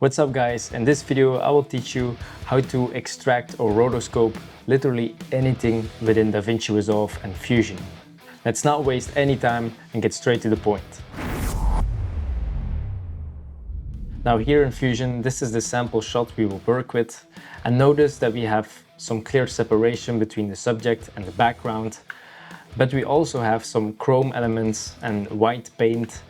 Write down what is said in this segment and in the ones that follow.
What's up guys, in this video I will teach you how to extract or rotoscope literally anything within DaVinci Resolve and Fusion. Let's not waste any time and get straight to the point. Now here in Fusion, this is the sample shot we will work with, and notice that we have some clear separation between the subject and the background, but we also have some chrome elements and white paint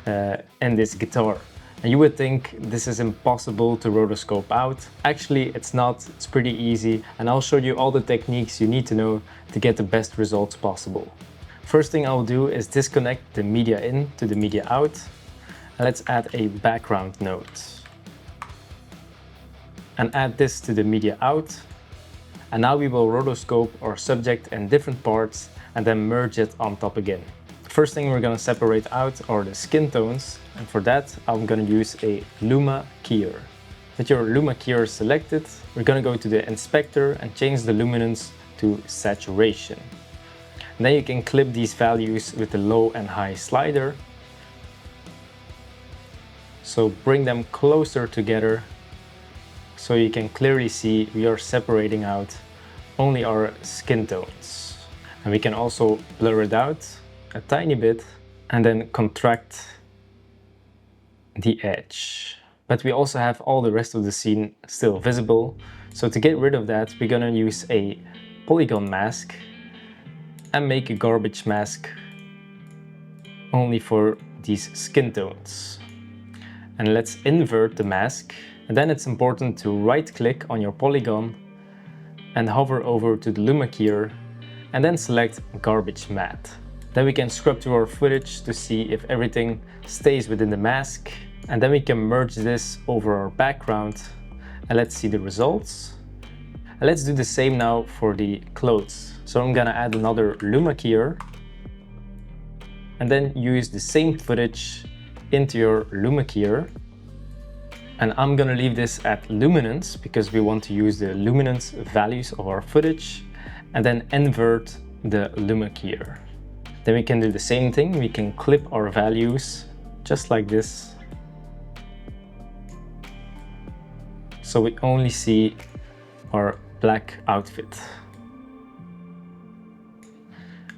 in this guitar. And you would think this is impossible to rotoscope out. Actually, it's not. It's pretty easy, and I'll show you all the techniques you need to know to get the best results possible. First thing I'll do is disconnect the media in to the media out. And let's add a background node. And add this to the media out. And now we will rotoscope our subject in different parts and then merge it on top again. First thing we're going to separate out are the skin tones, and for that I'm going to use a Luma Keyer. With your Luma Keyer selected, we're going to go to the inspector and change the luminance to saturation. And then you can clip these values with the low and high slider. So bring them closer together so you can clearly see we are separating out only our skin tones. And we can also blur it out a tiny bit and then contract the edge. But we also have all the rest of the scene still visible. So to get rid of that, we're gonna use a polygon mask and make a garbage mask only for these skin tones. And let's invert the mask. And then it's important to right click on your polygon and hover over to the Luma Keyer and then select garbage matte. Then we can scrub through our footage to see if everything stays within the mask. And then we can merge this over our background. And let's see the results. And let's do the same now for the clothes. So I'm gonna add another Luma Keyer. And then use the same footage into your Luma Keyer. And I'm gonna leave this at luminance because we want to use the luminance values of our footage. And then invert the Luma Keyer. Then we can do the same thing, we can clip our values just like this. So we only see our black outfit.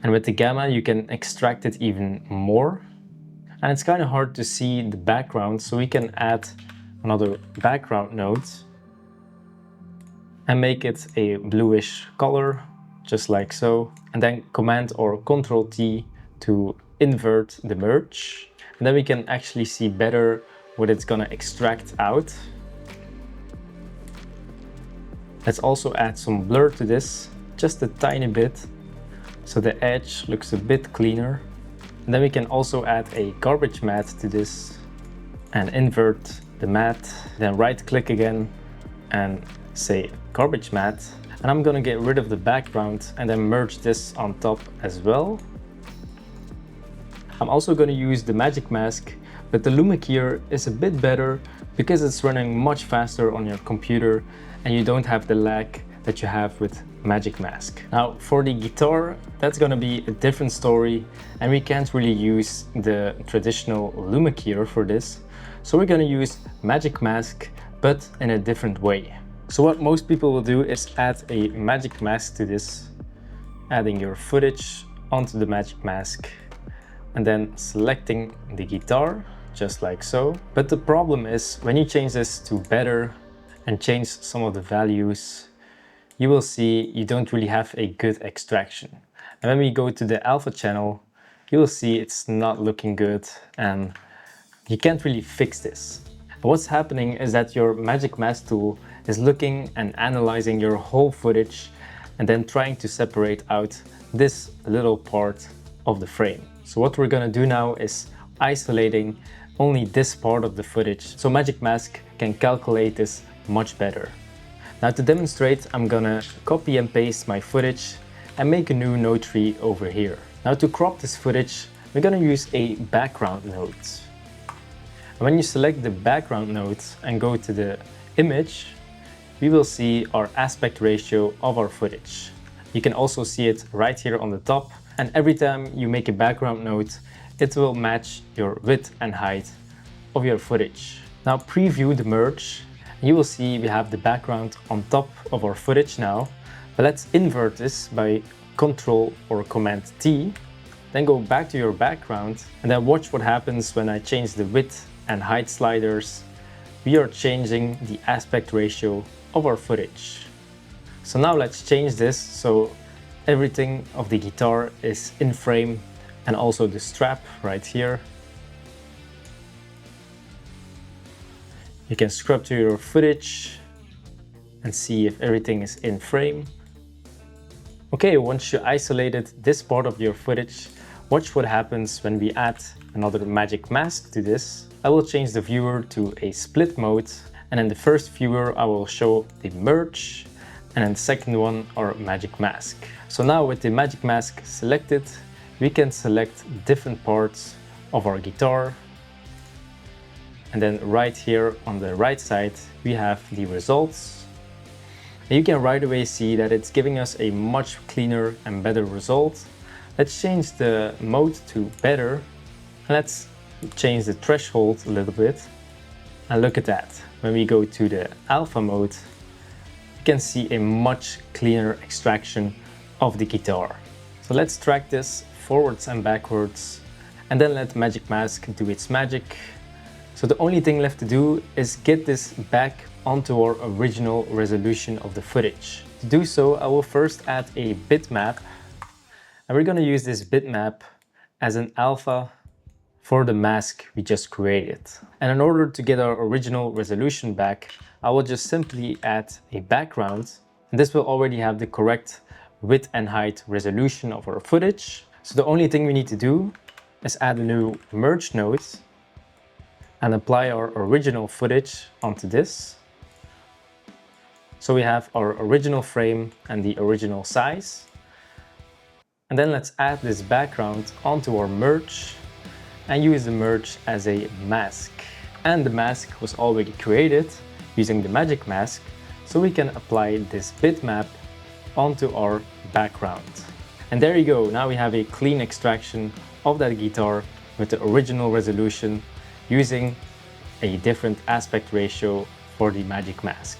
And with the gamma you can extract it even more. And it's kind of hard to see the background, so we can add another background node and make it a bluish color, just like so. And then Command or Control T to invert the merge. And then we can actually see better what it's gonna extract out. Let's also add some blur to this, just a tiny bit, so the edge looks a bit cleaner. And then we can also add a garbage matte to this and invert the matte. Then right click again and say garbage matte. And I'm gonna get rid of the background and then merge this on top as well. I'm also gonna use the magic mask, but the Luma Keyer is a bit better because it's running much faster on your computer and you don't have the lag that you have with magic mask. Now for the guitar, that's gonna be a different story and we can't really use the traditional Luma Keyer for this. So we're gonna use magic mask, but in a different way. So what most people will do is add a magic mask to this, adding your footage onto the magic mask and then selecting the guitar, just like so. But the problem is when you change this to better and change some of the values, you will see you don't really have a good extraction. And when we go to the alpha channel, you will see it's not looking good and you can't really fix this. And what's happening is that your magic mask tool is looking and analyzing your whole footage and then trying to separate out this little part of the frame. So what we're gonna do now is isolating only this part of the footage, so Magic Mask can calculate this much better. Now to demonstrate, I'm gonna copy and paste my footage and make a new node tree over here. Now to crop this footage, we're gonna use a background node. And when you select the background node and go to the image, we will see our aspect ratio of our footage. You can also see it right here on the top, and every time you make a background node, it will match your width and height of your footage. Now preview the merge. You will see we have the background on top of our footage now. But let's invert this by Ctrl or Command T. Then go back to your background and then watch what happens when I change the width and height sliders. We are changing the aspect ratio of our footage. So now let's change this so everything of the guitar is in frame and also the strap right here. You can scrub to your footage and see if everything is in frame. Okay, once you isolated this part of your footage, watch what happens when we add another magic mask to this. I will change the viewer to a split mode, and in the first viewer I will show the merge, and in the second one our magic mask. So now with the magic mask selected, we can select different parts of our guitar. And then right here on the right side, we have the results. And you can right away see that it's giving us a much cleaner and better result. Let's change the mode to better. And let's change the threshold a little bit. And look at that. When we go to the alpha mode, you can see a much cleaner extraction of the guitar. So let's track this forwards and backwards, and then let Magic Mask do its magic. So the only thing left to do is get this back onto our original resolution of the footage. To do so, I will first add a bitmap, and we're going to use this bitmap as an alpha for the mask we just created. And in order to get our original resolution back, I will just simply add a background, and this will already have the correct width and height resolution of our footage. So the only thing we need to do is add a new merge node and apply our original footage onto this. So we have our original frame and the original size. And then let's add this background onto our merge and use the merge as a mask. And the mask was already created using the magic mask, so we can apply this bitmap onto our background. And there you go, now we have a clean extraction of that guitar with the original resolution using a different aspect ratio for the magic mask.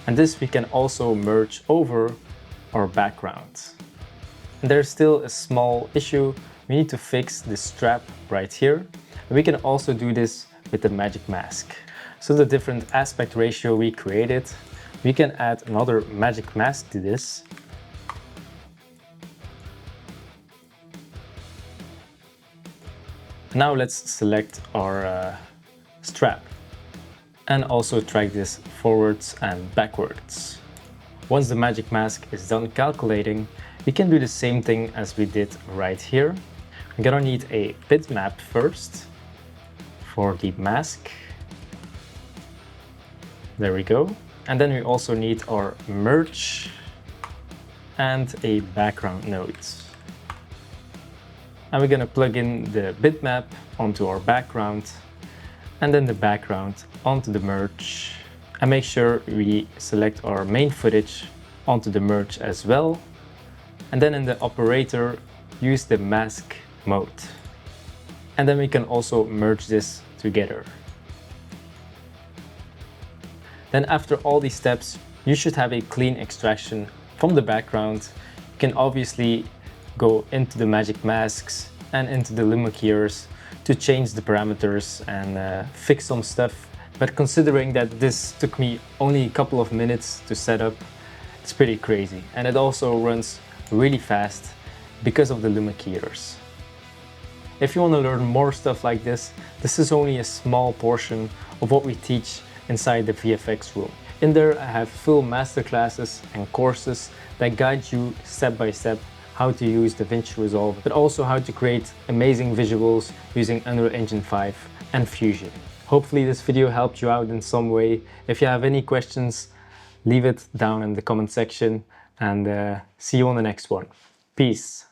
And this we can also merge over our background. And there's still a small issue. We need to fix the strap right here. And we can also do this with the magic mask. So the different aspect ratio we created, we can add another magic mask to this. Now let's select our strap and also drag this forwards and backwards. Once the magic mask is done calculating, we can do the same thing as we did right here. We're gonna need a bitmap first for the mask. There we go. And then we also need our merge and a background node. And we're gonna plug in the bitmap onto our background and then the background onto the merge. And make sure we select our main footage onto the merge as well. And then in the operator, use the mask mode. And then we can also merge this together. Then after all these steps, you should have a clean extraction from the background. You can obviously go into the magic masks and into the Luma Keyers to change the parameters and fix some stuff. But considering that this took me only a couple of minutes to set up, it's pretty crazy. And it also runs really fast because of the Luma Keyers. If you want to learn more stuff like this is only a small portion of what we teach inside the VFX Room. In there I have full masterclasses and courses that guide you step by step how to use DaVinci Resolve, but also how to create amazing visuals using Unreal Engine 5 and Fusion. Hopefully this video helped you out in some way. If you have any questions, leave it down in the comment section, and see you on the next one. Peace.